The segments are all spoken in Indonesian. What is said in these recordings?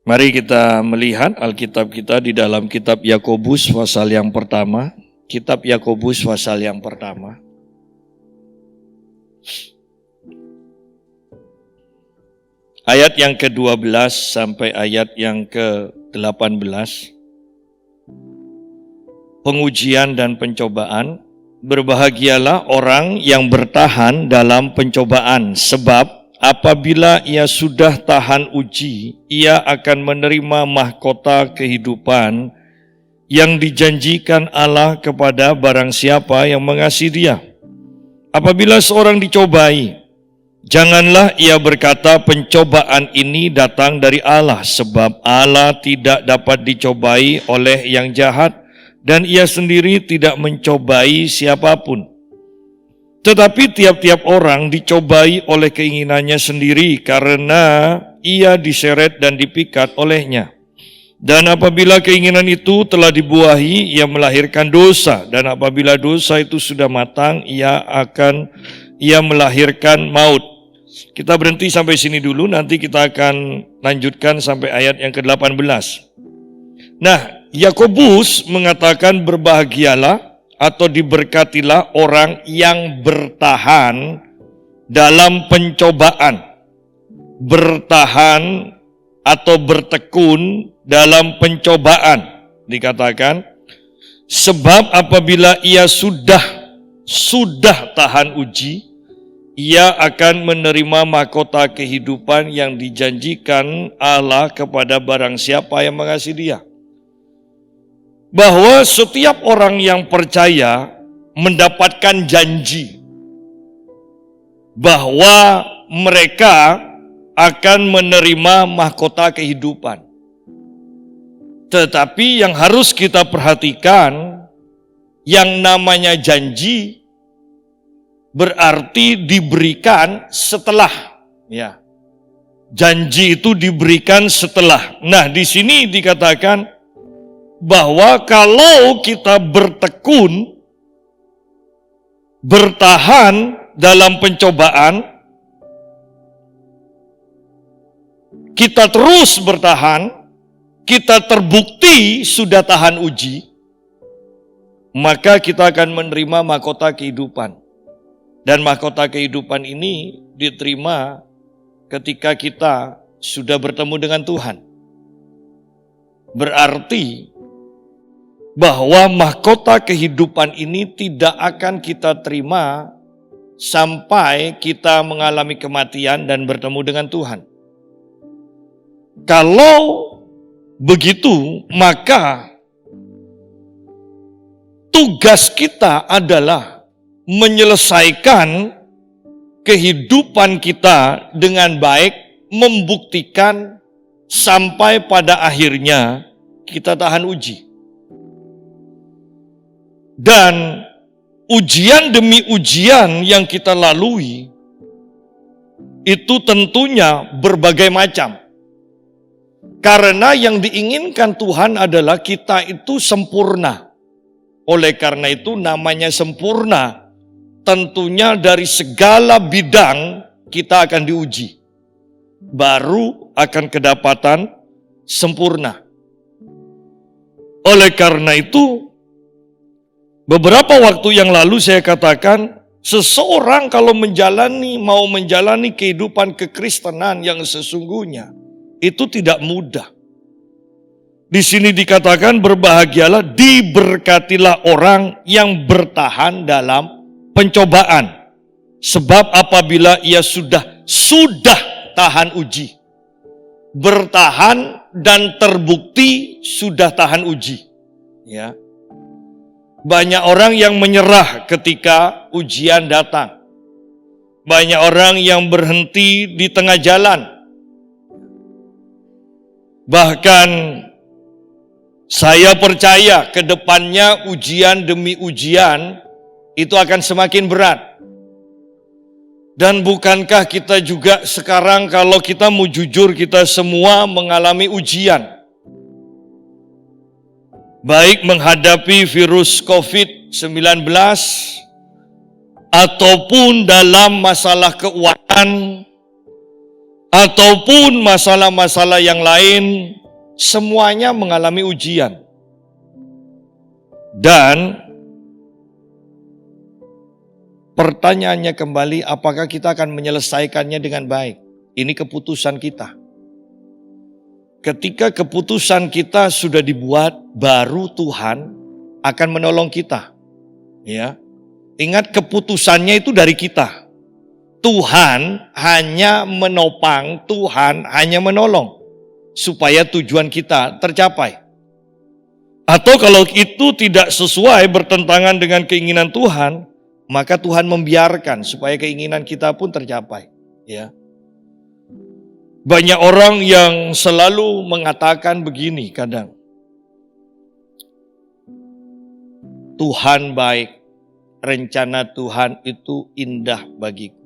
Mari kita melihat Alkitab kita di dalam kitab Yakobus pasal yang pertama. Kitab Yakobus pasal yang pertama. Ayat yang ke-12 sampai ayat yang ke-18. Pengujian dan pencobaan. Berbahagialah orang yang bertahan dalam pencobaan, sebab apabila ia sudah tahan uji, ia akan menerima mahkota kehidupan yang dijanjikan Allah kepada barang siapa yang mengasihi Dia. Apabila seorang dicobai, janganlah ia berkata pencobaan ini datang dari Allah, sebab Allah tidak dapat dicobai oleh yang jahat, dan ia sendiri tidak mencobai siapapun. Tetapi tiap-tiap orang dicobai oleh keinginannya sendiri karena ia diseret dan dipikat olehnya. Dan apabila keinginan itu telah dibuahi, ia melahirkan dosa. Dan apabila dosa itu sudah matang, ia melahirkan maut. Kita berhenti sampai sini dulu, nanti kita akan lanjutkan sampai ayat yang ke-18. Nah, Yakobus mengatakan berbahagialah atau diberkatilah orang yang bertahan dalam pencobaan. Bertahan atau bertekun dalam pencobaan. Dikatakan, sebab apabila ia sudah tahan uji, ia akan menerima mahkota kehidupan yang dijanjikan Allah kepada barang siapa yang mengasihi Dia. Bahwa setiap orang yang percaya mendapatkan janji bahwa mereka akan menerima mahkota kehidupan. Tetapi yang harus kita perhatikan, yang namanya janji berarti diberikan setelah, ya. Janji itu diberikan setelah. Nah, di sini dikatakan bahwa kalau kita bertekun, bertahan dalam pencobaan, kita terus bertahan, kita terbukti sudah tahan uji, maka kita akan menerima mahkota kehidupan. Dan mahkota kehidupan ini diterima ketika kita sudah bertemu dengan Tuhan. Berarti bahwa mahkota kehidupan ini tidak akan kita terima sampai kita mengalami kematian dan bertemu dengan Tuhan. Kalau begitu, maka tugas kita adalah menyelesaikan kehidupan kita dengan baik, membuktikan sampai pada akhirnya kita tahan uji. Dan ujian demi ujian yang kita lalui itu tentunya berbagai macam. Karena yang diinginkan Tuhan adalah kita itu sempurna. Oleh karena itu namanya sempurna, tentunya dari segala bidang kita akan diuji. Baru akan kedapatan sempurna. Oleh karena itu, beberapa waktu yang lalu saya katakan, seseorang kalau mau menjalani kehidupan kekristenan yang sesungguhnya, itu tidak mudah. Di sini dikatakan berbahagialah, diberkatilah orang yang bertahan dalam pencobaan. Sebab apabila ia sudah tahan uji, bertahan dan terbukti sudah tahan uji. Ya. Banyak orang yang menyerah ketika ujian datang. Banyak orang yang berhenti di tengah jalan. Bahkan saya percaya ke depannya ujian demi ujian itu akan semakin berat. Dan bukankah kita juga sekarang kalau kita mau jujur, kita semua mengalami ujian. Baik menghadapi virus COVID-19 ataupun dalam masalah keuangan, ataupun masalah-masalah yang lain, semuanya mengalami ujian. Dan pertanyaannya kembali, apakah kita akan menyelesaikannya dengan baik? Ini keputusan kita. Ketika keputusan kita sudah dibuat, baru Tuhan akan menolong kita. Ya. Ingat, keputusannya itu dari kita. Tuhan hanya menopang, Tuhan hanya menolong supaya tujuan kita tercapai. Atau kalau itu tidak sesuai, bertentangan dengan keinginan Tuhan, maka Tuhan membiarkan supaya keinginan kita pun tercapai. Ya. Banyak orang yang selalu mengatakan begini kadang, Tuhan baik, rencana Tuhan itu indah bagiku.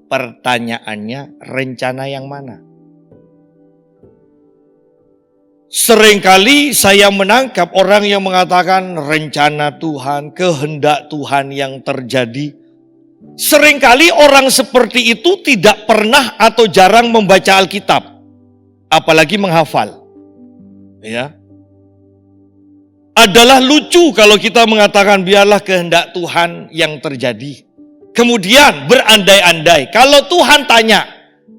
Pertanyaannya, rencana yang mana? Seringkali saya menangkap orang yang mengatakan rencana Tuhan, kehendak Tuhan yang terjadi. Seringkali orang seperti itu tidak pernah atau jarang membaca Alkitab, apalagi menghafal. Ya. Adalah lucu kalau kita mengatakan biarlah kehendak Tuhan yang terjadi. Kemudian berandai-andai, kalau Tuhan tanya,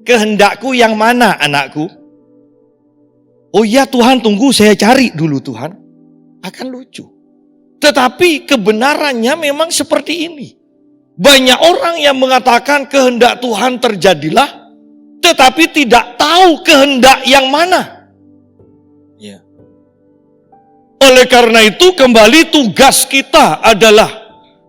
kehendakku yang mana anakku? Oh iya Tuhan, tunggu saya cari dulu Tuhan. Akan lucu. Tetapi kebenarannya memang seperti ini. Banyak orang yang mengatakan kehendak Tuhan terjadilah, tetapi tidak tahu kehendak yang mana. Ya. Oleh karena itu kembali tugas kita adalah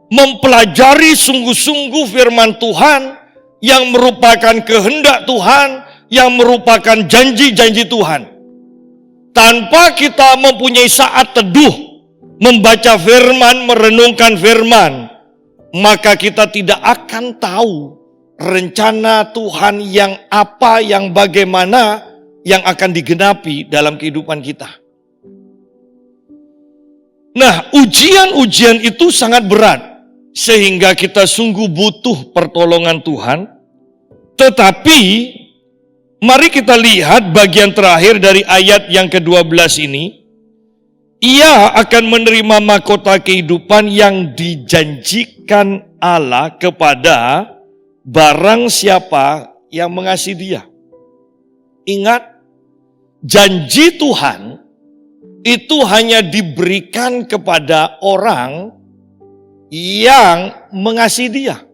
mempelajari sungguh-sungguh firman Tuhan yang merupakan kehendak Tuhan, yang merupakan janji-janji Tuhan. Tanpa kita mempunyai saat teduh, membaca firman, merenungkan firman, maka kita tidak akan tahu rencana Tuhan yang apa, yang bagaimana, yang akan digenapi dalam kehidupan kita. Nah, ujian-ujian itu sangat berat, sehingga kita sungguh butuh pertolongan Tuhan. Tetapi, mari kita lihat bagian terakhir dari ayat yang ke-12 ini. Ia akan menerima mahkota kehidupan yang dijanjikan Allah kepada barang siapa yang mengasihi Dia. Ingat, janji Tuhan itu hanya diberikan kepada orang yang mengasihi Dia.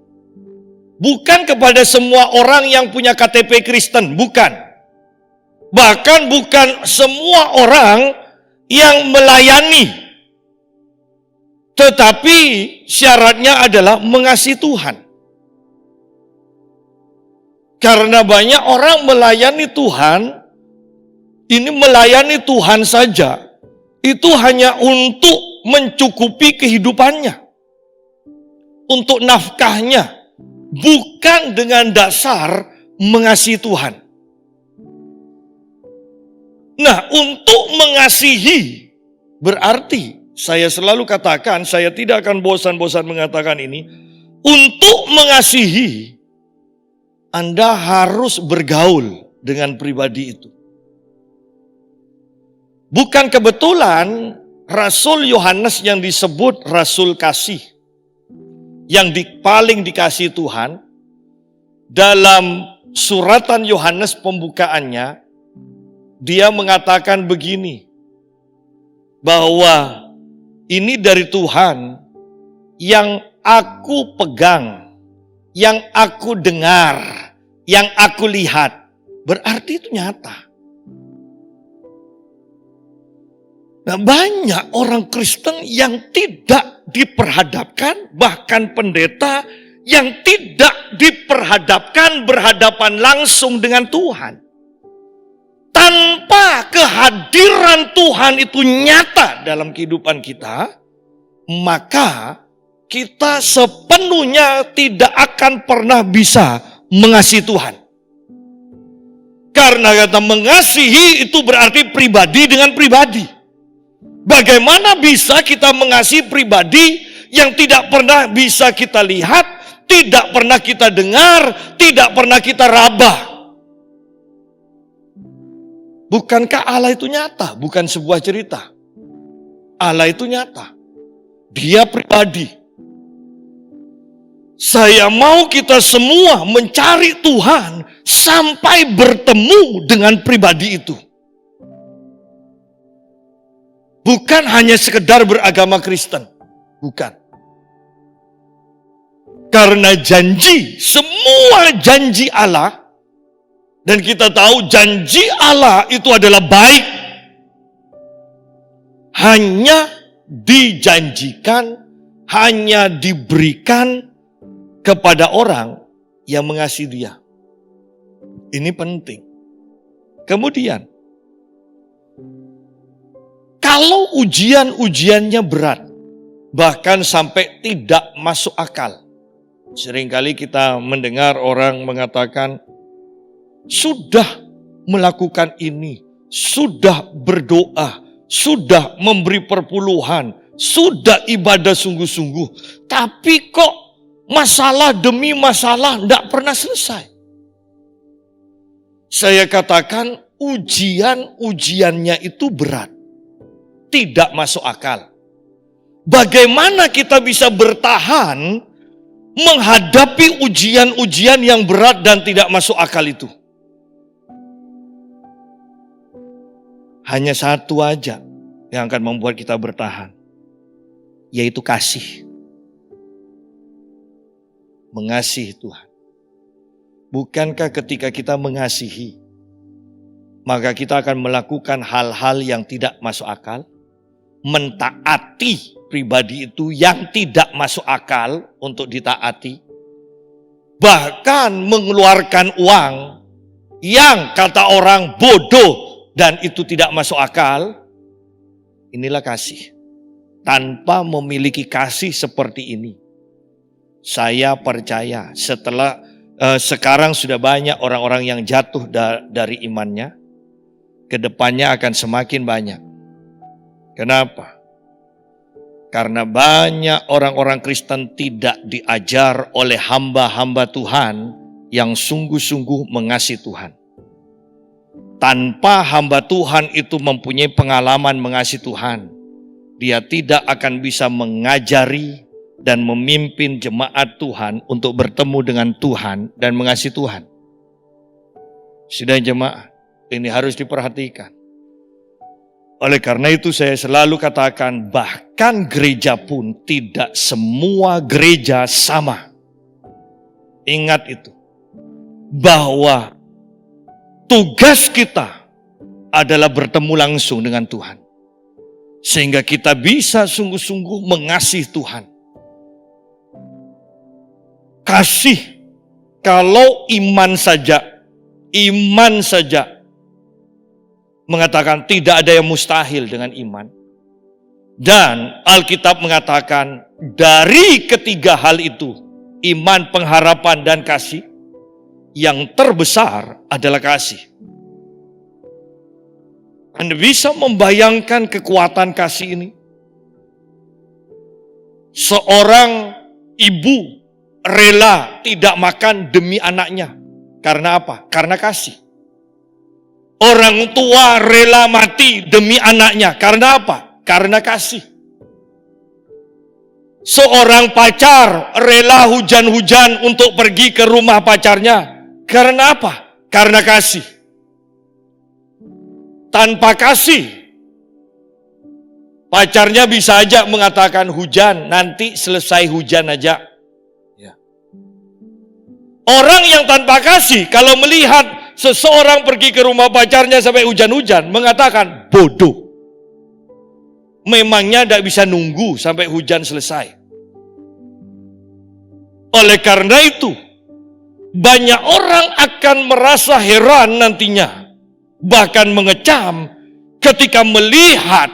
Bukan kepada semua orang yang punya KTP Kristen, bukan. Bahkan bukan semua orang yang melayani. Tetapi syaratnya adalah mengasihi Tuhan. Karena banyak orang melayani Tuhan, ini melayani Tuhan saja, itu hanya untuk mencukupi kehidupannya, untuk nafkahnya, bukan dengan dasar mengasihi Tuhan. Nah, untuk mengasihi berarti, saya selalu katakan, saya tidak akan bosan-bosan mengatakan ini, untuk mengasihi, Anda harus bergaul dengan pribadi itu. Bukan kebetulan Rasul Yohanes yang disebut Rasul Kasih, yang paling dikasihi Tuhan, dalam suratan Yohanes pembukaannya, dia mengatakan begini, bahwa ini dari Tuhan yang aku pegang, yang aku dengar, yang aku lihat. Berarti itu nyata. Nah, banyak orang Kristen yang tidak diperhadapkan, bahkan pendeta yang tidak diperhadapkan berhadapan langsung dengan Tuhan. Tanpa kehadiran Tuhan itu nyata dalam kehidupan kita, maka kita sepenuhnya tidak akan pernah bisa mengasihi Tuhan. Karena kata mengasihi itu berarti pribadi dengan pribadi. Bagaimana bisa kita mengasihi pribadi yang tidak pernah bisa kita lihat, tidak pernah kita dengar, tidak pernah kita raba? Bukankah Allah itu nyata? Bukan sebuah cerita. Allah itu nyata. Dia pribadi. Saya mau kita semua mencari Tuhan sampai bertemu dengan pribadi itu. Bukan hanya sekedar beragama Kristen. Bukan. Karena janji, semua janji Allah, dan kita tahu janji Allah itu adalah baik, hanya dijanjikan, hanya diberikan kepada orang yang mengasihi Dia. Ini penting. Kemudian, kalau ujian-ujiannya berat, bahkan sampai tidak masuk akal. Seringkali kita mendengar orang mengatakan, sudah melakukan ini, sudah berdoa, sudah memberi perpuluhan, sudah ibadah sungguh-sungguh, tapi kok masalah demi masalah tidak pernah selesai. Saya katakan ujian-ujiannya itu berat, tidak masuk akal. Bagaimana kita bisa bertahan menghadapi ujian-ujian yang berat dan tidak masuk akal itu? Hanya satu aja yang akan membuat kita bertahan, yaitu kasih. Mengasihi Tuhan. Bukankah ketika kita mengasihi, maka kita akan melakukan hal-hal yang tidak masuk akal? Mentaati pribadi itu yang tidak masuk akal untuk ditaati. Bahkan mengeluarkan uang yang kata orang bodoh dan itu tidak masuk akal. Inilah kasih. Tanpa memiliki kasih seperti ini, saya percaya sekarang sudah banyak orang-orang yang jatuh dari imannya. Kedepannya akan semakin banyak. Kenapa? Karena banyak orang-orang Kristen tidak diajar oleh hamba-hamba Tuhan yang sungguh-sungguh mengasihi Tuhan. Tanpa hamba Tuhan itu mempunyai pengalaman mengasihi Tuhan, dia tidak akan bisa mengajari dan memimpin jemaat Tuhan untuk bertemu dengan Tuhan dan mengasihi Tuhan. Sudah jemaat, ini harus diperhatikan. Oleh karena itu saya selalu katakan, bahkan gereja pun tidak semua gereja sama. Ingat itu, bahwa tugas kita adalah bertemu langsung dengan Tuhan. Sehingga kita bisa sungguh-sungguh mengasihi Tuhan. Kasih, kalau iman saja mengatakan tidak ada yang mustahil dengan iman. Dan Alkitab mengatakan dari ketiga hal itu, iman, pengharapan, dan kasih, yang terbesar adalah kasih. Anda bisa membayangkan kekuatan kasih ini? Seorang ibu rela tidak makan demi anaknya. Karena apa? Karena kasih. Orang tua rela mati demi anaknya. Karena apa? Karena kasih. Seorang pacar rela hujan-hujan untuk pergi ke rumah pacarnya. Karena apa? Karena kasih. Tanpa kasih, pacarnya bisa aja mengatakan hujan, nanti selesai hujan aja. Ya. Orang yang tanpa kasih, kalau melihat seseorang pergi ke rumah pacarnya sampai hujan-hujan, mengatakan bodoh. Memangnya tidak bisa nunggu sampai hujan selesai. Oleh karena itu, banyak orang akan merasa heran nantinya, bahkan mengecam ketika melihat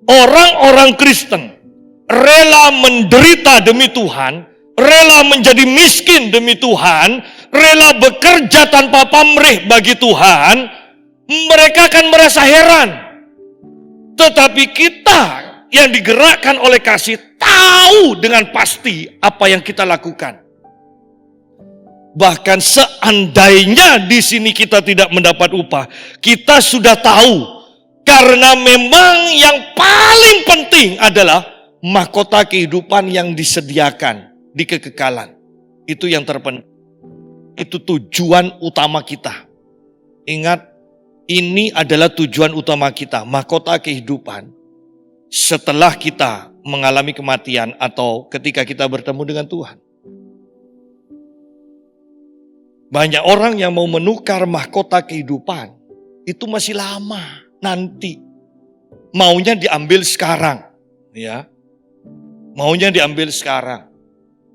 orang-orang Kristen rela menderita demi Tuhan, rela menjadi miskin demi Tuhan, rela bekerja tanpa pamrih bagi Tuhan. Mereka akan merasa heran. Tetapi kita yang digerakkan oleh kasih tahu dengan pasti apa yang kita lakukan. Bahkan seandainya di sini kita tidak mendapat upah, kita sudah tahu. Karena memang yang paling penting adalah mahkota kehidupan yang disediakan di kekekalan. Itu yang terpenting. Itu tujuan utama kita. Ingat, ini adalah tujuan utama kita, mahkota kehidupan. Setelah kita mengalami kematian atau ketika kita bertemu dengan Tuhan. Banyak orang yang mau menukar mahkota kehidupan, itu masih lama, nanti. Maunya diambil sekarang, ya. Maunya diambil sekarang.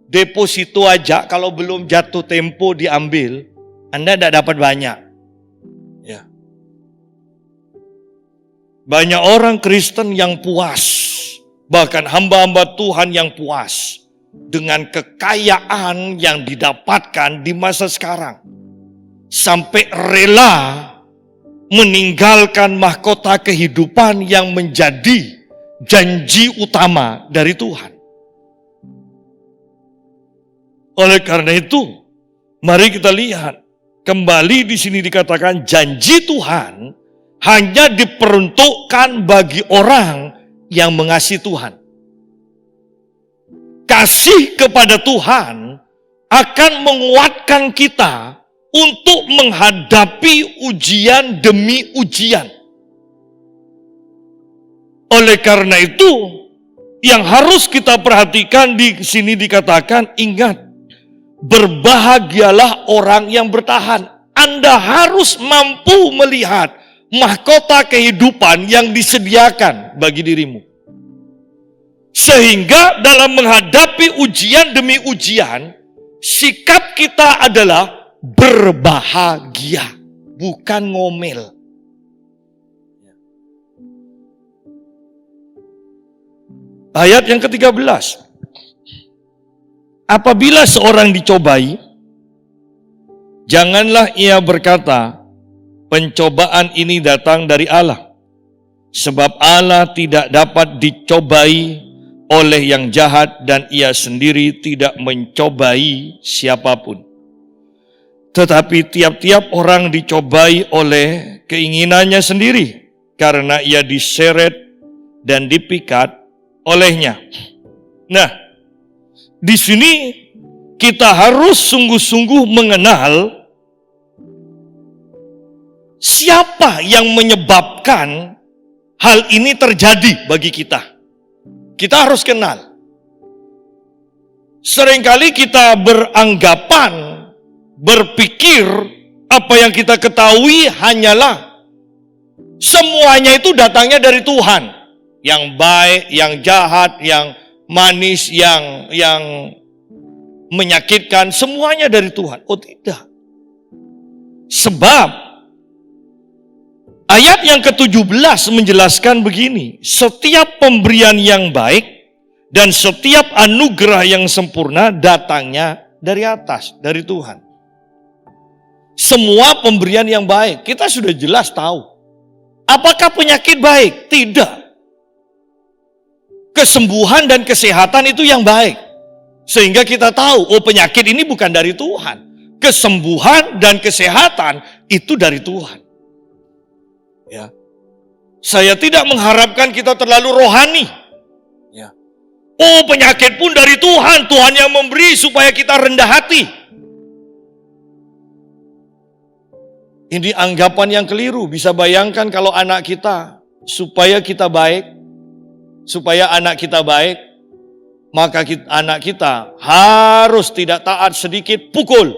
Deposito aja kalau belum jatuh tempo diambil, Anda tidak dapat banyak. Ya. Banyak orang Kristen yang puas, bahkan hamba-hamba Tuhan yang puas dengan kekayaan yang didapatkan di masa sekarang. Sampai rela meninggalkan mahkota kehidupan yang menjadi janji utama dari Tuhan. Oleh karena itu, mari kita lihat kembali di sini dikatakan janji Tuhan hanya diperuntukkan bagi orang yang mengasihi Tuhan. Kasih kepada Tuhan akan menguatkan kita untuk menghadapi ujian demi ujian. Oleh karena itu, yang harus kita perhatikan di sini dikatakan, ingat, berbahagialah orang yang bertahan. Anda harus mampu melihat mahkota kehidupan yang disediakan bagi dirimu. Sehingga dalam menghadapi ujian demi ujian, sikap kita adalah berbahagia, bukan ngomel. Ayat yang ke-13. Apabila seorang dicobai, janganlah ia berkata, pencobaan ini datang dari Allah. Sebab Allah tidak dapat dicobai oleh yang jahat dan ia sendiri tidak mencobai siapapun. Tetapi tiap-tiap orang dicobai oleh keinginannya sendiri, karena ia diseret dan dipikat olehnya. Nah, di sini kita harus sungguh-sungguh mengenal siapa yang menyebabkan hal ini terjadi bagi kita. Kita harus kenal. Seringkali kita beranggapan, berpikir apa yang kita ketahui hanyalah semuanya itu datangnya dari Tuhan. Yang baik, yang jahat, yang manis, yang menyakitkan, semuanya dari Tuhan. Oh tidak. Sebab ayat yang ke-17 menjelaskan begini, setiap pemberian yang baik dan setiap anugerah yang sempurna datangnya dari atas, dari Tuhan. Semua pemberian yang baik, kita sudah jelas tahu. Apakah penyakit baik? Tidak. Kesembuhan dan kesehatan itu yang baik. Sehingga kita tahu, oh penyakit ini bukan dari Tuhan. Kesembuhan dan kesehatan itu dari Tuhan. Ya. Saya tidak mengharapkan kita terlalu rohani. Ya. Oh penyakit pun dari Tuhan. Tuhan yang memberi supaya kita rendah hati. Ini anggapan yang keliru. Bisa bayangkan kalau anak kita, supaya kita baik, supaya anak kita baik, maka anak kita harus tidak taat sedikit pukul.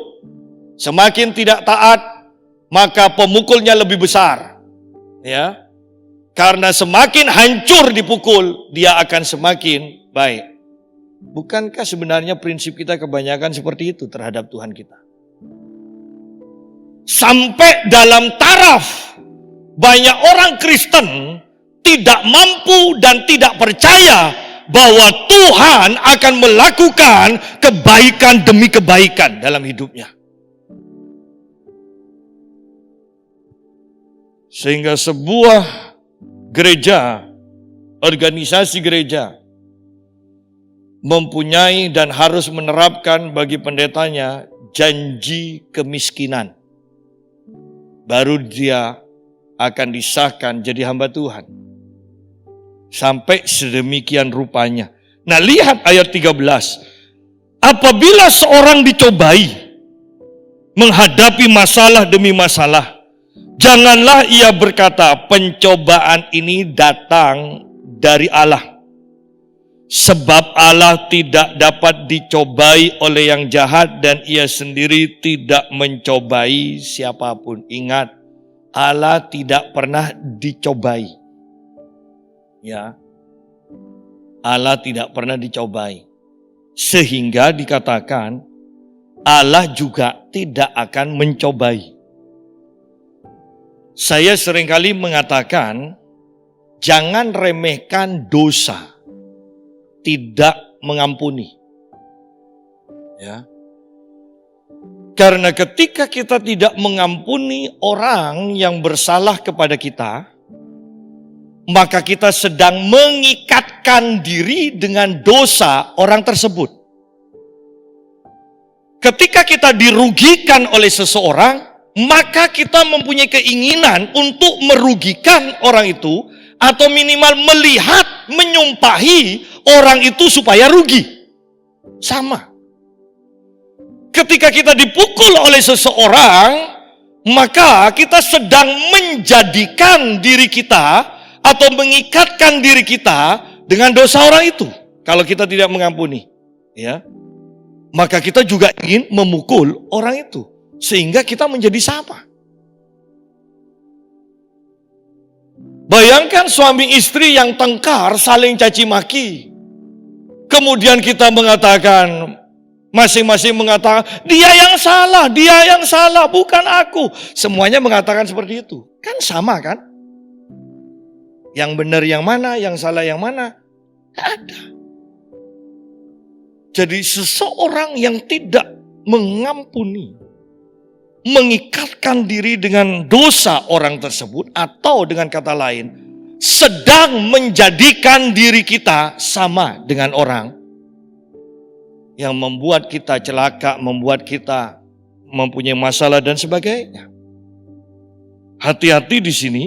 Semakin tidak taat, maka pemukulnya lebih besar. Ya, karena semakin hancur dipukul, dia akan semakin baik. Bukankah sebenarnya prinsip kita kebanyakan seperti itu terhadap Tuhan kita? Sampai dalam taraf banyak orang Kristen tidak mampu dan tidak percaya bahwa Tuhan akan melakukan kebaikan demi kebaikan dalam hidupnya. Sehingga sebuah gereja, organisasi gereja mempunyai dan harus menerapkan bagi pendetanya janji kemiskinan, baru dia akan disahkan jadi hamba Tuhan. Sampai sedemikian rupanya. Nah, lihat ayat 13. Apabila seorang dicobai, menghadapi masalah demi masalah, janganlah ia berkata, pencobaan ini datang dari Allah. Sebab Allah tidak dapat dicobai oleh yang jahat dan ia sendiri tidak mencobai siapapun. Ingat, Allah tidak pernah dicobai. Ya, Allah tidak pernah dicobai. Sehingga dikatakan Allah juga tidak akan mencobai. Saya seringkali mengatakan, jangan remehkan dosa tidak mengampuni. Ya. Karena ketika kita tidak mengampuni orang yang bersalah kepada kita, maka kita sedang mengikatkan diri dengan dosa orang tersebut. Ketika kita dirugikan oleh seseorang, maka kita mempunyai keinginan untuk merugikan orang itu, atau minimal melihat, menyumpahi orang itu supaya rugi. Sama. Ketika kita dipukul oleh seseorang, maka kita sedang menjadikan diri kita atau mengikatkan diri kita dengan dosa orang itu. Kalau kita tidak mengampuni, ya, maka kita juga ingin memukul orang itu, sehingga kita menjadi sama. Bayangkan suami istri yang tengkar, saling caci maki. Kemudian kita mengatakan, masing-masing mengatakan, dia yang salah, bukan aku. Semuanya mengatakan seperti itu. Kan sama kan? Yang benar yang mana, yang salah yang mana? Tidak ada. Jadi seseorang yang tidak mengampuni, mengikatkan diri dengan dosa orang tersebut, atau dengan kata lain, sedang menjadikan diri kita sama dengan orang yang membuat kita celaka, membuat kita mempunyai masalah dan sebagainya. Hati-hati di sini.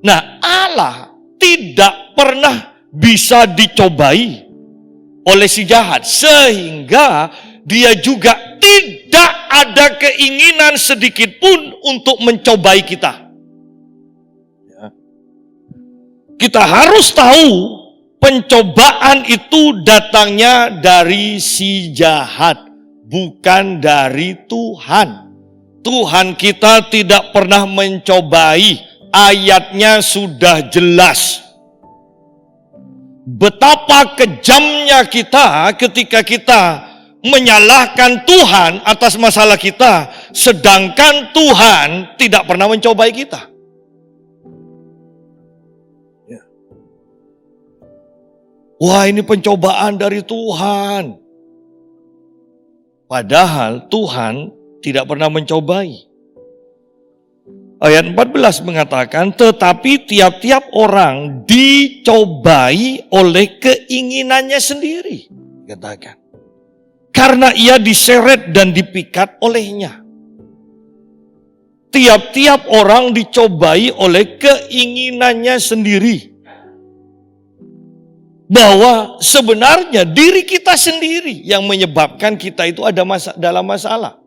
Nah, Allah tidak pernah bisa dicobai oleh si jahat, sehingga dia juga tidak ada keinginan sedikit pun untuk mencobai kita. Ya. Kita harus tahu pencobaan itu datangnya dari si jahat, bukan dari Tuhan. Tuhan kita tidak pernah mencobai. Ayatnya sudah jelas. Betapa kejamnya kita ketika kita menyalahkan Tuhan atas masalah kita, sedangkan Tuhan tidak pernah mencobai kita. Ya. Wah, ini pencobaan dari Tuhan. Padahal Tuhan tidak pernah mencobai. Ayat 14 mengatakan, tetapi tiap-tiap orang dicobai oleh keinginannya sendiri. Katakan. Karena ia diseret dan dipikat olehnya. Tiap-tiap orang dicobai oleh keinginannya sendiri. Bahwa sebenarnya diri kita sendiri yang menyebabkan kita itu ada dalam masalah.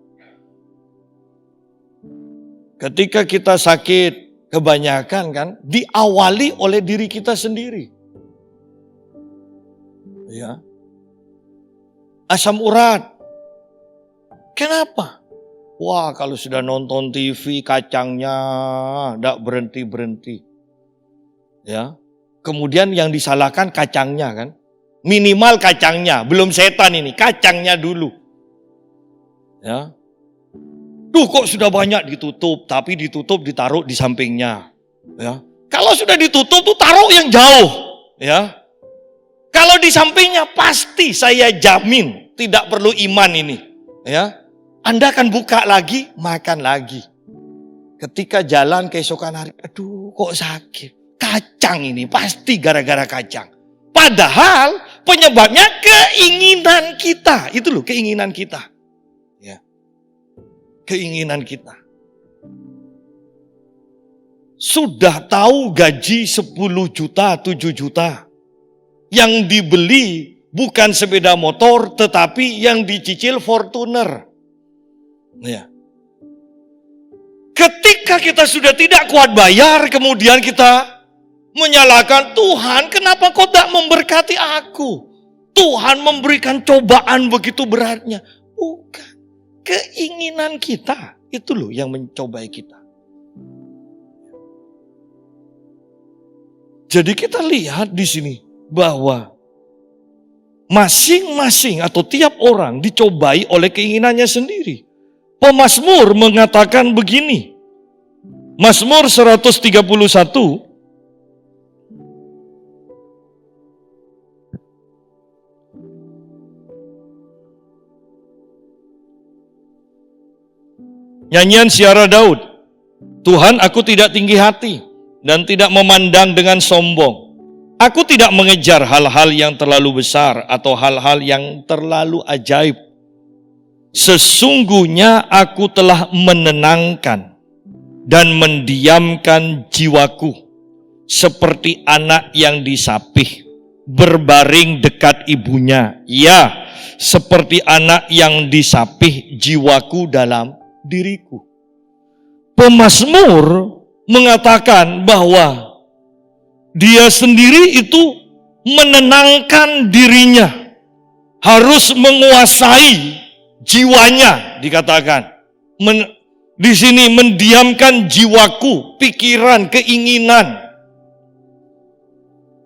Ketika kita sakit, kebanyakan kan diawali oleh diri kita sendiri. Ya. Asam urat. Kenapa? Wah, kalau sudah nonton TV kacangnya enggak berhenti-berhenti. Ya. Kemudian yang disalahkan kacangnya kan. Minimal kacangnya, belum setan ini, kacangnya dulu. Ya. Duh, kok sudah banyak ditutup, tapi ditutup ditaruh di sampingnya. Ya. Kalau sudah ditutup tuh taruh yang jauh. Ya. Kalau di sampingnya pasti saya jamin tidak perlu iman ini. Ya. Anda akan buka lagi, makan lagi. Ketika jalan keesokan hari, aduh kok sakit. Kacang ini pasti gara-gara kacang. Padahal penyebabnya keinginan kita. Itu loh keinginan kita. keinginan kita. Sudah tahu gaji 10 juta, 7 juta. Yang dibeli bukan sepeda motor, tetapi yang dicicil Fortuner. Ya. Ketika kita sudah tidak kuat bayar, kemudian kita menyalahkan Tuhan, kenapa kau tak memberkati aku? Tuhan memberikan cobaan begitu beratnya. Bukan. Keinginan kita, itu loh yang mencobai kita. Jadi kita lihat di sini bahwa masing-masing atau tiap orang dicobai oleh keinginannya sendiri. Pemazmur mengatakan begini. Mazmur 131 nyanyian Siara Daud. Tuhan, aku tidak tinggi hati dan tidak memandang dengan sombong. Aku tidak mengejar hal-hal yang terlalu besar atau hal-hal yang terlalu ajaib. Sesungguhnya aku telah menenangkan dan mendiamkan jiwaku seperti anak yang disapih, berbaring dekat ibunya. Ya, seperti anak yang disapih jiwaku dalam diriku. Pemazmur mengatakan bahwa dia sendiri itu menenangkan dirinya, harus menguasai jiwanya, dikatakan. Di sini mendiamkan jiwaku, pikiran, keinginan.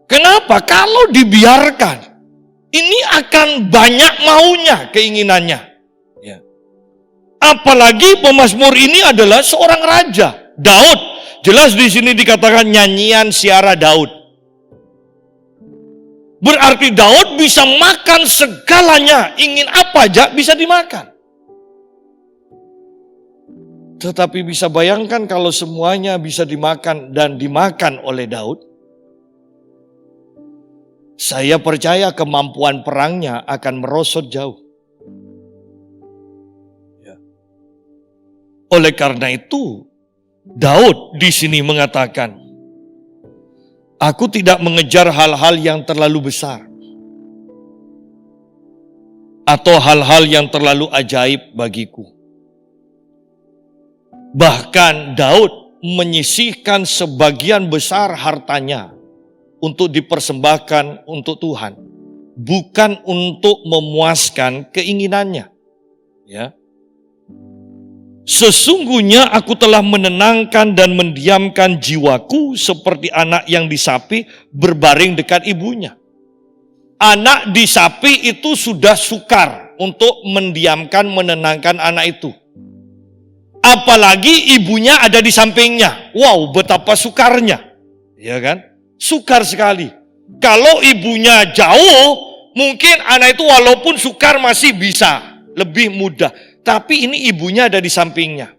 Kenapa? Kalau dibiarkan, ini akan banyak maunya, keinginannya. Ya. Apalagi pemazmur ini adalah seorang raja, Daud. Jelas di sini dikatakan nyanyian Siara Daud. Berarti Daud bisa makan segalanya, ingin apa aja bisa dimakan. Tetapi bisa bayangkan kalau semuanya bisa dimakan dan dimakan oleh Daud. Saya percaya kemampuan perangnya akan merosot jauh. Oleh karena itu, Daud di sini mengatakan, aku tidak mengejar hal-hal yang terlalu besar atau hal-hal yang terlalu ajaib bagiku. Bahkan Daud menyisihkan sebagian besar hartanya untuk dipersembahkan untuk Tuhan, bukan untuk memuaskan keinginannya. Ya. Sesungguhnya aku telah menenangkan dan mendiamkan jiwaku seperti anak yang disapih berbaring dekat ibunya. Anak disapi itu sudah sukar untuk mendiamkan, menenangkan anak itu. Apalagi ibunya ada di sampingnya. Wow, betapa sukarnya. Ya kan? Sukar sekali. Kalau ibunya jauh, mungkin anak itu walaupun sukar masih bisa, lebih mudah. Tapi ini ibunya ada di sampingnya.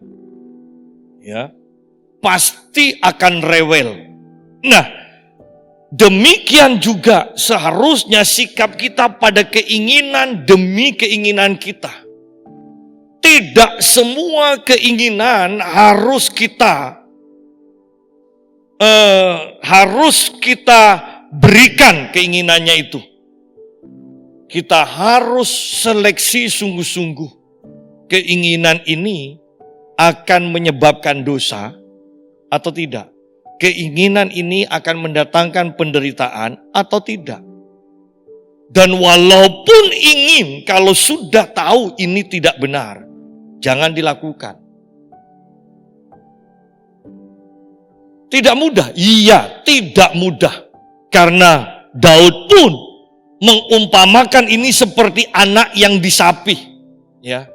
Ya. Pasti akan rewel. Nah, demikian juga seharusnya sikap kita pada keinginan demi keinginan kita. Tidak semua keinginan harus kita berikan keinginannya itu. Kita harus seleksi sungguh-sungguh. Keinginan ini akan menyebabkan dosa atau tidak? Keinginan ini akan mendatangkan penderitaan atau tidak? Dan walaupun ingin, kalau sudah tahu ini tidak benar, jangan dilakukan. Tidak mudah? Iya, tidak mudah. Karena Daud pun mengumpamakan ini seperti anak yang disapih. Ya.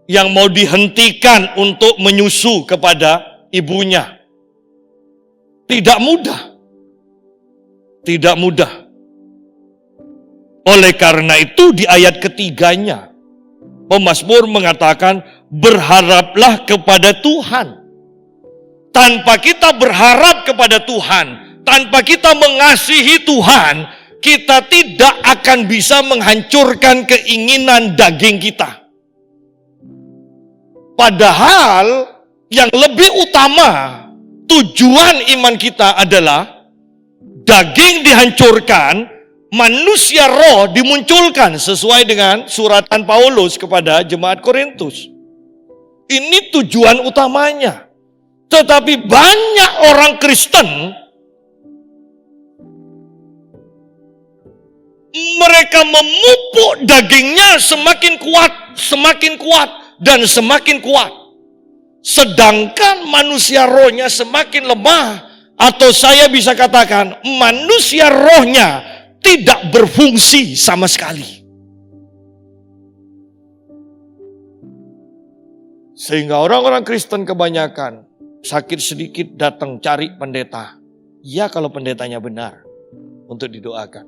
Yang mau dihentikan untuk menyusu kepada ibunya. Tidak mudah. Tidak mudah. Oleh karena itu di ayat ketiganya, pemazmur mengatakan, berharaplah kepada Tuhan. Tanpa kita berharap kepada Tuhan, tanpa kita mengasihi Tuhan, kita tidak akan bisa menghancurkan keinginan daging kita. Padahal yang lebih utama tujuan iman kita adalah daging dihancurkan, manusia roh dimunculkan sesuai dengan suratan Paulus kepada jemaat Korintus. Ini tujuan utamanya. Tetapi banyak orang Kristen, mereka memupuk dagingnya semakin kuat, dan semakin kuat. Sedangkan manusia rohnya semakin lemah, atau saya bisa katakan manusia rohnya tidak berfungsi sama sekali. Sehingga orang-orang Kristen kebanyakan sakit sedikit datang cari pendeta. Ya kalau pendetanya benar untuk didoakan.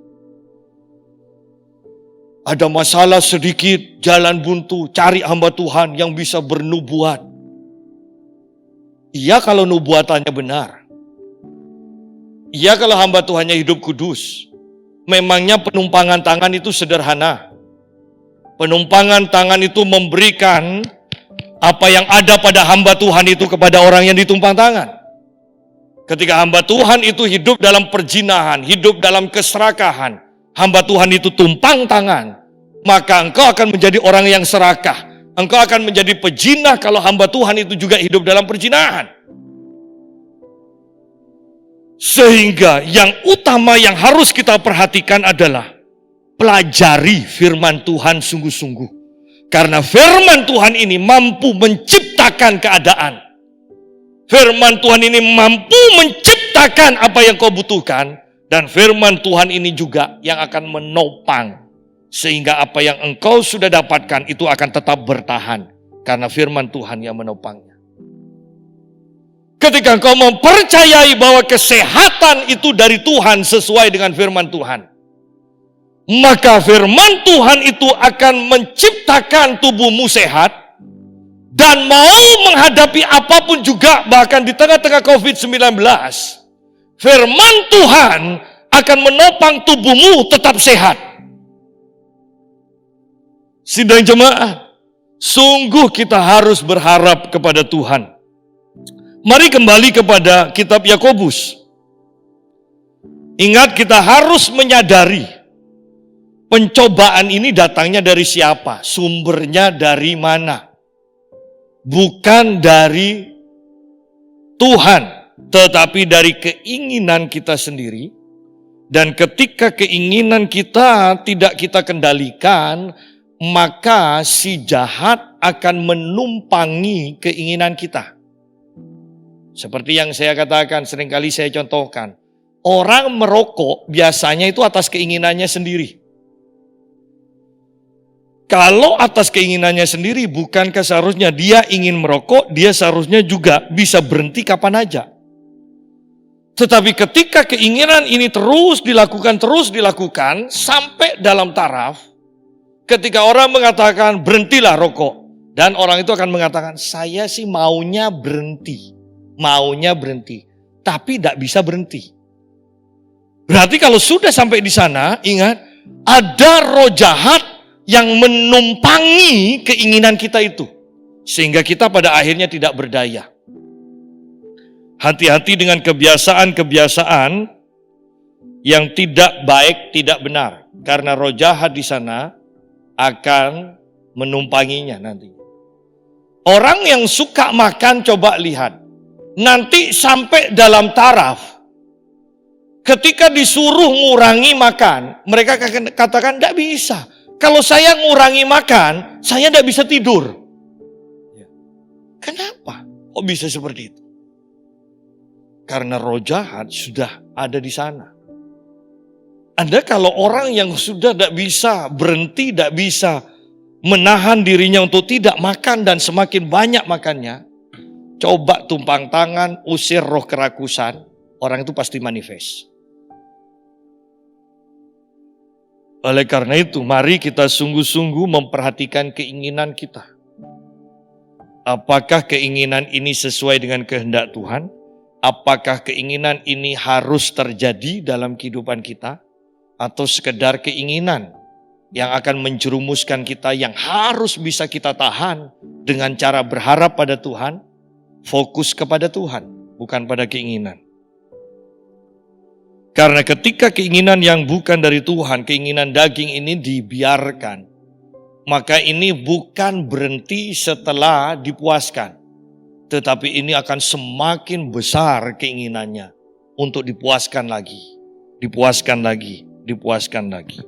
Ada masalah sedikit, jalan buntu, cari hamba Tuhan yang bisa bernubuat. Iya kalau nubuatannya benar. Iya kalau hamba Tuhannya hidup kudus. Memangnya penumpangan tangan itu sederhana. Penumpangan tangan itu memberikan apa yang ada pada hamba Tuhan itu kepada orang yang ditumpang tangan. Ketika hamba Tuhan itu hidup dalam perjinahan, hidup dalam keserakahan, hamba Tuhan itu tumpang tangan, maka engkau akan menjadi orang yang serakah. Engkau akan menjadi pejinah kalau hamba Tuhan itu juga hidup dalam perjinahan. Sehingga yang utama yang harus kita perhatikan adalah pelajari firman Tuhan sungguh-sungguh. Karena firman Tuhan ini mampu menciptakan keadaan. Firman Tuhan ini mampu menciptakan apa yang kau butuhkan. Dan firman Tuhan ini juga yang akan menopang. Sehingga apa yang engkau sudah dapatkan itu akan tetap bertahan. Karena firman Tuhan yang menopangnya. Ketika engkau mempercayai bahwa kesehatan itu dari Tuhan sesuai dengan firman Tuhan. Maka firman Tuhan itu akan menciptakan tubuhmu sehat. Dan mau menghadapi apapun juga, bahkan di tengah-tengah COVID-19. Firman Tuhan akan menopang tubuhmu tetap sehat. Sidang jemaat, sungguh kita harus berharap kepada Tuhan. Mari kembali kepada kitab Yakobus. Ingat, kita harus menyadari pencobaan ini datangnya dari siapa? Sumbernya dari mana? Bukan dari Tuhan, tetapi dari keinginan kita sendiri. Dan ketika keinginan kita tidak kita kendalikan, maka si jahat akan menumpangi keinginan kita. Seperti yang saya katakan, seringkali saya contohkan. Orang merokok biasanya itu atas keinginannya sendiri. Kalau atas keinginannya sendiri, bukankah seharusnya dia ingin merokok, dia seharusnya juga bisa berhenti kapan aja. Tetapi ketika keinginan ini terus dilakukan, sampai dalam taraf, ketika orang mengatakan berhentilah rokok, dan orang itu akan mengatakan, saya sih maunya berhenti, tapi tidak bisa berhenti. Berarti kalau sudah sampai di sana, ingat, ada roh jahat yang menumpangi keinginan kita itu. Sehingga kita pada akhirnya tidak berdaya. Hati-hati dengan kebiasaan-kebiasaan yang tidak baik, tidak benar. Karena roh jahat di sana akan menumpanginya nanti. Orang yang suka makan, coba lihat. Nanti sampai dalam taraf, ketika disuruh ngurangi makan, mereka katakan tidak bisa. Kalau saya ngurangi makan, saya tidak bisa tidur. Kenapa? Kok bisa seperti itu? Karena roh jahat sudah ada di sana. Anda kalau orang yang sudah tidak bisa berhenti, tidak bisa menahan dirinya untuk tidak makan dan semakin banyak makannya, coba tumpang tangan, usir roh kerakusan, orang itu pasti manifest. Oleh karena itu, mari kita sungguh-sungguh memperhatikan keinginan kita. Apakah keinginan ini sesuai dengan kehendak Tuhan? Apakah keinginan ini harus terjadi dalam kehidupan kita? Atau sekedar keinginan yang akan menjerumuskan kita, yang harus bisa kita tahan dengan cara berharap pada Tuhan, fokus kepada Tuhan, bukan pada keinginan. Karena ketika keinginan yang bukan dari Tuhan, keinginan daging ini dibiarkan, maka ini bukan berhenti setelah dipuaskan, tetapi ini akan semakin besar keinginannya untuk dipuaskan lagi, dipuaskan lagi, dipuaskan lagi.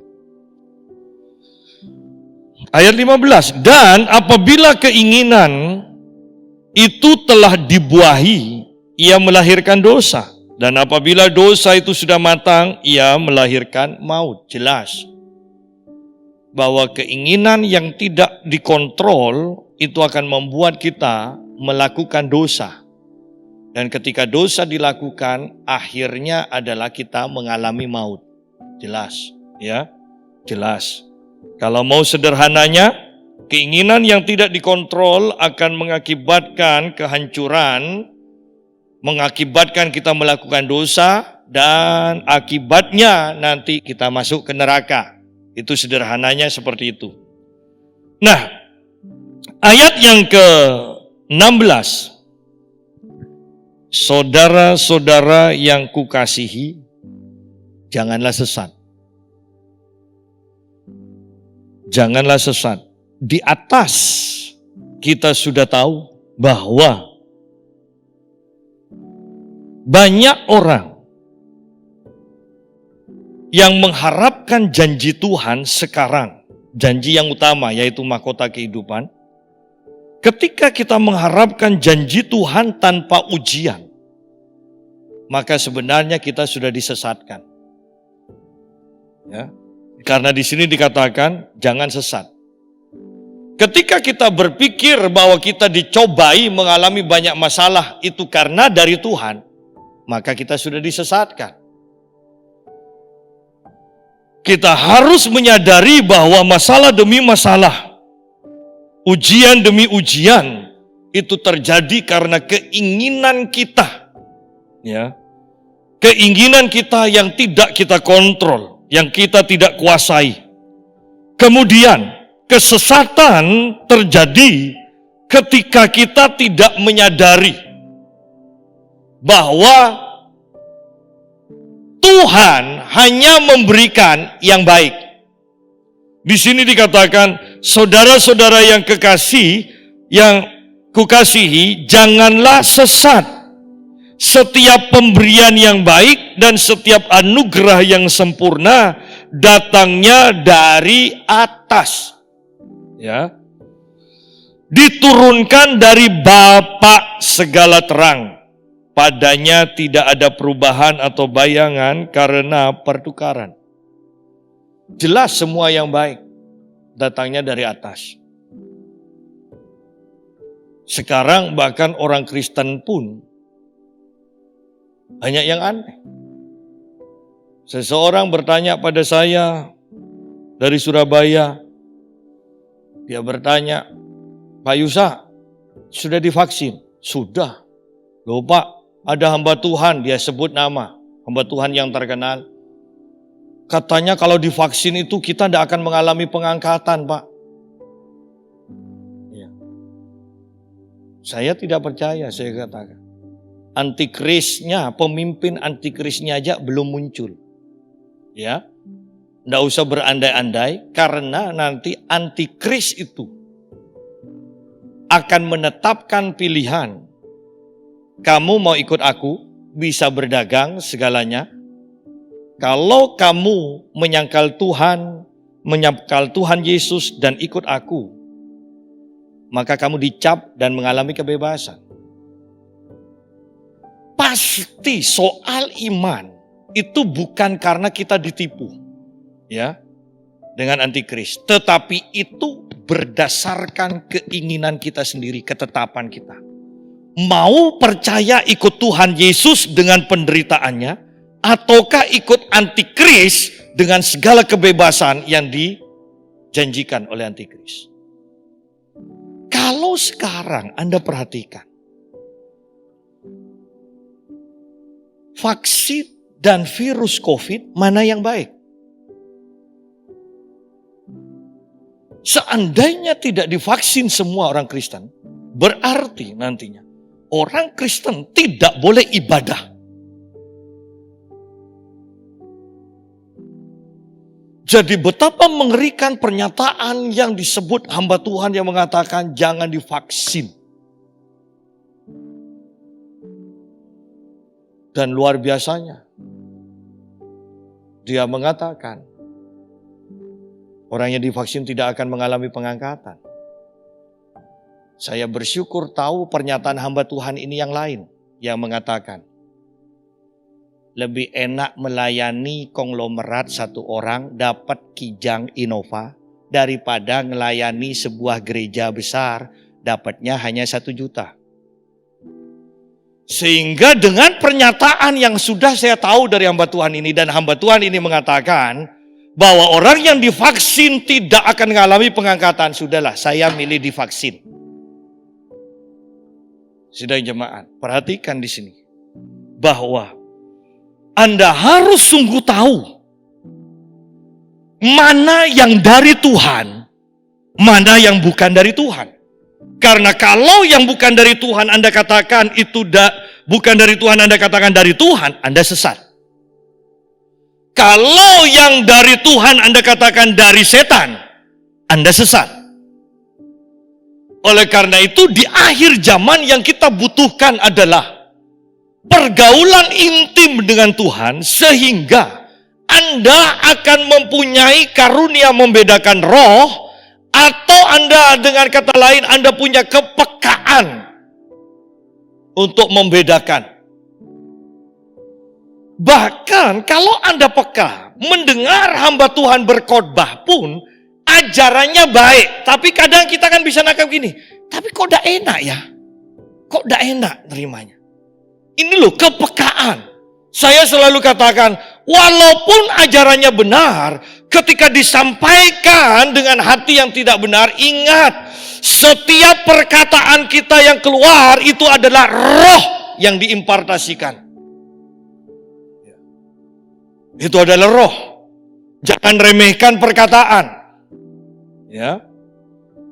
Ayat 15, dan apabila keinginan itu telah dibuahi, ia melahirkan dosa. Dan apabila dosa itu sudah matang, ia melahirkan maut. Jelas bahwa keinginan yang tidak dikontrol itu akan membuat kita melakukan dosa. Dan ketika dosa dilakukan, akhirnya adalah kita mengalami maut. Jelas, ya, jelas. Kalau mau sederhananya, keinginan yang tidak dikontrol akan mengakibatkan kehancuran, mengakibatkan kita melakukan dosa, dan akibatnya nanti kita masuk ke neraka. Itu sederhananya seperti itu. Nah, ayat yang ke-16. Saudara-saudara yang kukasihi, janganlah sesat. Janganlah sesat. Di atas kita sudah tahu bahwa banyak orang yang mengharapkan janji Tuhan sekarang, janji yang utama yaitu mahkota kehidupan. Ketika kita mengharapkan janji Tuhan tanpa ujian, maka sebenarnya kita sudah disesatkan. Ya. Karena di sini dikatakan jangan sesat. Ketika kita berpikir bahwa kita dicobai mengalami banyak masalah itu karena dari Tuhan, maka kita sudah disesatkan. Kita harus menyadari bahwa masalah demi masalah, ujian demi ujian itu terjadi karena keinginan kita. Ya. Keinginan kita yang tidak kita kontrol, yang kita tidak kuasai. Kemudian kesesatan terjadi ketika kita tidak menyadari bahwa Tuhan hanya memberikan yang baik. Di sini dikatakan, saudara-saudara yang kukasihi, janganlah sesat. Setiap pemberian yang baik dan setiap anugerah yang sempurna datangnya dari atas. Ya. Diturunkan dari Bapa segala terang. Padanya tidak ada perubahan atau bayangan karena pertukaran. Jelas semua yang baik datangnya dari atas. Sekarang bahkan orang Kristen pun banyak yang aneh. Seseorang bertanya pada saya dari Surabaya. Dia bertanya, Pak Yusa, sudah divaksin? Sudah. Loh Pak, ada hamba Tuhan, dia sebut nama. Hamba Tuhan yang terkenal. Katanya kalau divaksin itu kita tidak akan mengalami pengangkatan, Pak. Ya. Saya tidak percaya, saya katakan. Antikrisnya, pemimpin antikrisnya aja belum muncul. Ya, tidak usah berandai-andai karena nanti antikris itu akan menetapkan pilihan. Kamu mau ikut aku, bisa berdagang segalanya. Kalau kamu menyangkal Tuhan Yesus dan ikut aku, maka kamu dicap dan mengalami kebebasan. Pasti soal iman itu bukan karena kita ditipu ya dengan antikris, tetapi itu berdasarkan keinginan kita sendiri, ketetapan kita. Mau percaya ikut Tuhan Yesus dengan penderitaannya, ataukah ikut antikris dengan segala kebebasan yang dijanjikan oleh antikris. Kalau sekarang Anda perhatikan, vaksin dan virus COVID mana yang baik? Seandainya tidak divaksin semua orang Kristen, berarti nantinya orang Kristen tidak boleh ibadah. Jadi betapa mengerikan pernyataan yang disebut hamba Tuhan yang mengatakan jangan divaksin. Dan luar biasanya, dia mengatakan orang yang divaksin tidak akan mengalami pengangkatan. Saya bersyukur tahu pernyataan hamba Tuhan ini yang lain, yang mengatakan lebih enak melayani konglomerat satu orang dapat Kijang Innova daripada melayani sebuah gereja besar dapatnya hanya 1 juta. Sehingga dengan pernyataan yang sudah saya tahu dari hamba Tuhan ini, dan hamba Tuhan ini mengatakan bahwa orang yang divaksin tidak akan mengalami pengangkatan, sudahlah saya milih divaksin. Sidang jemaat, perhatikan di sini bahwa Anda harus sungguh tahu mana yang dari Tuhan, mana yang bukan dari Tuhan. Karena kalau yang bukan dari Tuhan Anda katakan itu bukan dari Tuhan, Anda katakan dari Tuhan, Anda sesat. Kalau yang dari Tuhan Anda katakan dari setan, Anda sesat. Oleh karena itu di akhir zaman yang kita butuhkan adalah pergaulan intim dengan Tuhan, sehingga Anda akan mempunyai karunia membedakan roh, atau Anda dengan kata lain Anda punya kepekaan untuk membedakan. Bahkan kalau Anda peka mendengar hamba Tuhan berkhotbah pun ajarannya baik, tapi kadang kita kan bisa nangkap gini, tapi kok tidak enak ya? Kok tidak enak terimanya? Ini loh kepekaan. Saya selalu katakan, walaupun ajarannya benar, ketika disampaikan dengan hati yang tidak benar, ingat, setiap perkataan kita yang keluar itu adalah roh yang diimpartasikan. Itu adalah roh. Jangan remehkan perkataan. Ya.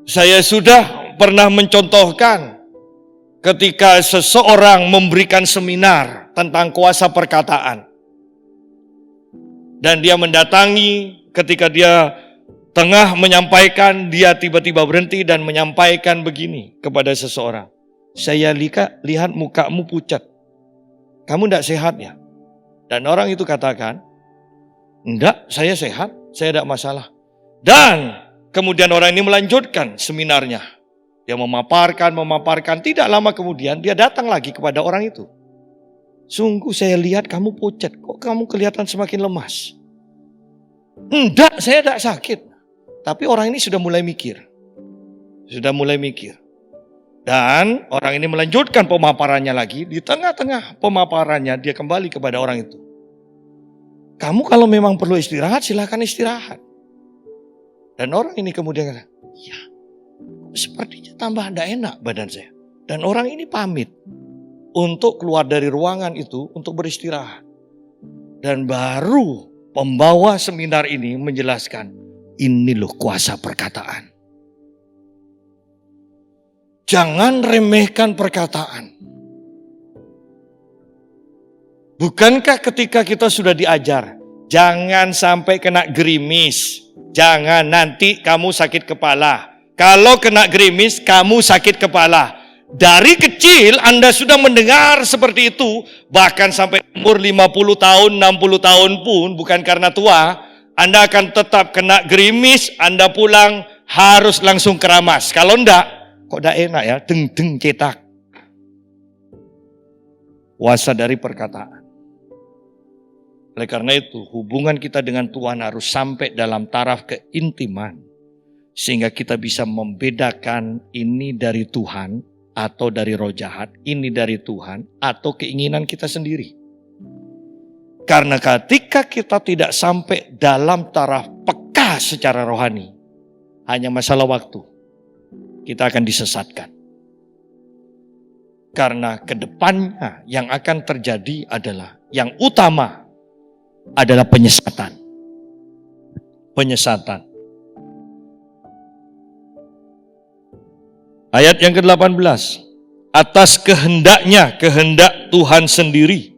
Saya sudah pernah mencontohkan ketika seseorang memberikan seminar tentang kuasa perkataan. Dan dia mendatangi, ketika dia tengah menyampaikan, dia tiba-tiba berhenti dan menyampaikan begini kepada seseorang. Saya lihat mukamu pucat. Kamu tidak sehat ya? Dan orang itu katakan, enggak, saya sehat, saya tidak masalah. Dan kemudian orang ini melanjutkan seminarnya. Dia memaparkan, tidak lama kemudian dia datang lagi kepada orang itu. Sungguh saya lihat kamu pucat, kok kamu kelihatan semakin lemas? Enggak, saya tidak sakit. Tapi orang ini sudah mulai mikir. Dan orang ini melanjutkan pemaparannya lagi. Di tengah-tengah pemaparannya dia kembali kepada orang itu. Kamu kalau memang perlu istirahat, silakan istirahat. Dan orang ini kemudian kata, iya, sepertinya tambah tidak enak badan saya. Dan orang ini pamit untuk keluar dari ruangan itu untuk beristirahat. Dan baru pembawa seminar ini menjelaskan, ini loh kuasa perkataan. Jangan remehkan perkataan. Bukankah ketika kita sudah diajar, jangan sampai kena gerimis, jangan nanti kamu sakit kepala. Kalau kena gerimis, kamu sakit kepala. Dari kecil Anda sudah mendengar seperti itu, bahkan sampai umur 50 tahun, 60 tahun pun, bukan karena tua, Anda akan tetap kena gerimis, Anda pulang harus langsung keramas. Kalau enggak, kok enggak enak ya, deng-deng cetak. Kuasa dari perkataan. Oleh karena itu, hubungan kita dengan Tuhan harus sampai dalam taraf keintiman. Sehingga kita bisa membedakan ini dari Tuhan atau dari roh jahat, ini dari Tuhan atau keinginan kita sendiri. Karena ketika kita tidak sampai dalam taraf peka secara rohani, hanya masalah waktu, kita akan disesatkan. Karena kedepannya yang akan terjadi adalah, yang utama adalah penyesatan. Penyesatan. Ayat yang ke-18. Atas kehendak Tuhan sendiri,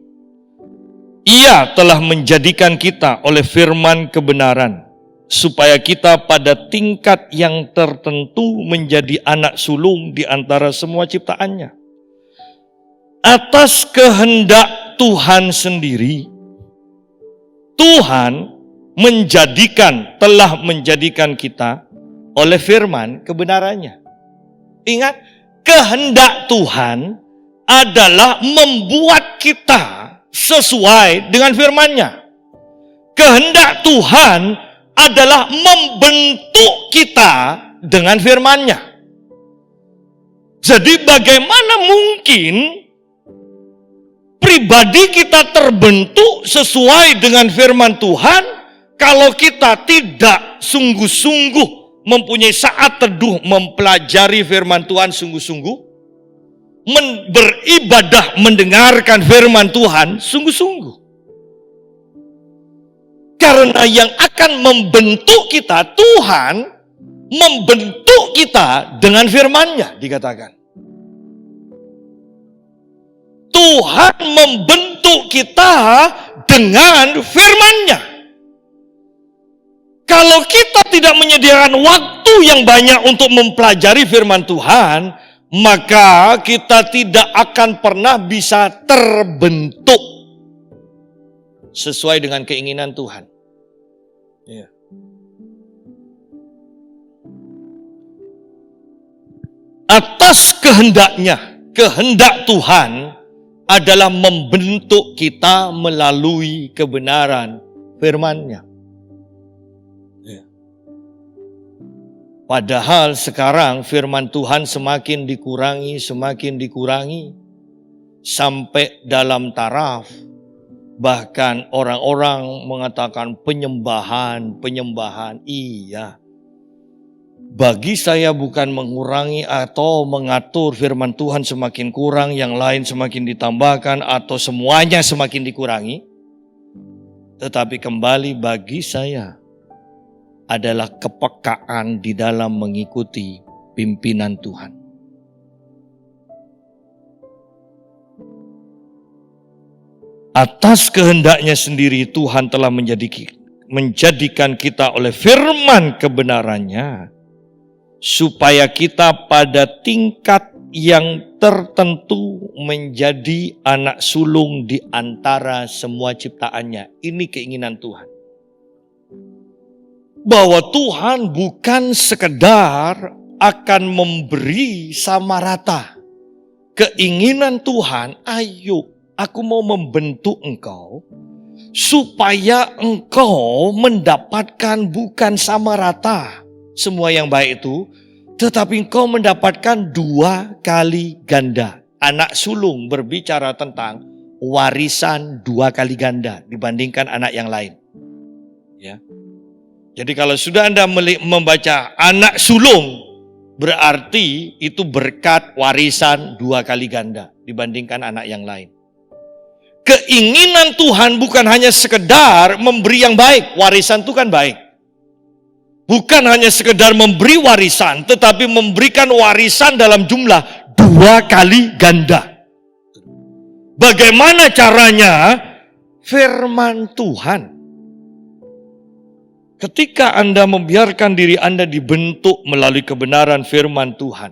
Ia telah menjadikan kita oleh firman kebenaran, supaya kita pada tingkat yang tertentu menjadi anak sulung di antara semua ciptaannya. Atas kehendak Tuhan sendiri, Tuhan telah menjadikan kita oleh firman kebenarannya. Ingat, kehendak Tuhan adalah membuat kita sesuai dengan firman-Nya. Kehendak Tuhan adalah membentuk kita dengan firman-Nya. Jadi bagaimana mungkin pribadi kita terbentuk sesuai dengan firman Tuhan kalau kita tidak sungguh-sungguh mempunyai saat teduh mempelajari firman Tuhan sungguh-sungguh, beribadah mendengarkan firman Tuhan sungguh-sungguh. Karena yang akan membentuk kita, Tuhan membentuk kita dengan firman-Nya, dikatakan. Tuhan membentuk kita dengan firman-Nya. Kalau kita tidak menyediakan waktu yang banyak untuk mempelajari firman Tuhan, maka kita tidak akan pernah bisa terbentuk sesuai dengan keinginan Tuhan. Ya. Atas kehendak Tuhan adalah membentuk kita melalui kebenaran firman-Nya. Padahal sekarang firman Tuhan semakin dikurangi, sampai dalam taraf bahkan orang-orang mengatakan penyembahan. Iya. Bagi saya bukan mengurangi atau mengatur firman Tuhan semakin kurang, yang lain semakin ditambahkan atau semuanya semakin dikurangi. Tetapi kembali bagi saya adalah kepekaan di dalam mengikuti pimpinan Tuhan. Atas kehendaknya sendiri Tuhan telah menjadikan kita oleh firman kebenarannya, supaya kita pada tingkat yang tertentu menjadi anak sulung di antara semua ciptaannya. Ini keinginan Tuhan. Bahwa Tuhan bukan sekedar akan memberi sama rata. Keinginan Tuhan, ayo aku mau membentuk engkau supaya engkau mendapatkan bukan sama rata semua yang baik itu, tetapi engkau mendapatkan 2 kali ganda. Anak sulung berbicara tentang warisan 2 kali ganda dibandingkan anak yang lain. Ya. Jadi kalau sudah Anda membaca anak sulung, berarti itu berkat warisan 2 kali ganda dibandingkan anak yang lain. Keinginan Tuhan bukan hanya sekedar memberi yang baik, warisan itu kan baik. Bukan hanya sekedar memberi warisan, tetapi memberikan warisan dalam jumlah 2 kali ganda. Bagaimana caranya? Firman Tuhan. Ketika Anda membiarkan diri Anda dibentuk melalui kebenaran firman Tuhan,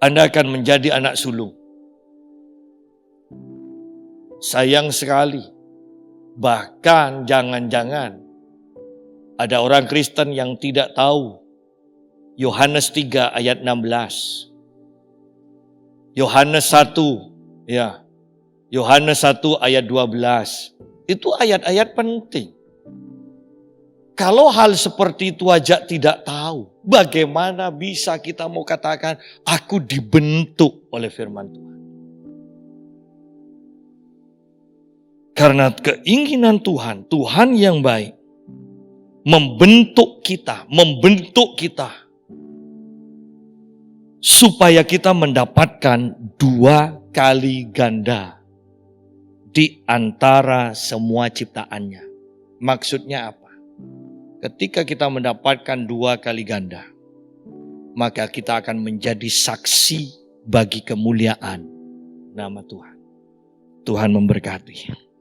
Anda akan menjadi anak sulung. Sayang sekali, bahkan jangan-jangan ada orang Kristen yang tidak tahu Yohanes 3 ayat 16. Yohanes 1, ya. Yohanes 1 ayat 12. Itu ayat-ayat penting. Kalau hal seperti itu aja tidak tahu, bagaimana bisa kita mau katakan, aku dibentuk oleh firman Tuhan. Karena keinginan Tuhan, Tuhan yang baik, membentuk kita, supaya kita mendapatkan 2 kali ganda di antara semua ciptaannya. Maksudnya apa? Ketika kita mendapatkan 2 kali ganda, maka kita akan menjadi saksi bagi kemuliaan nama Tuhan. Tuhan memberkati.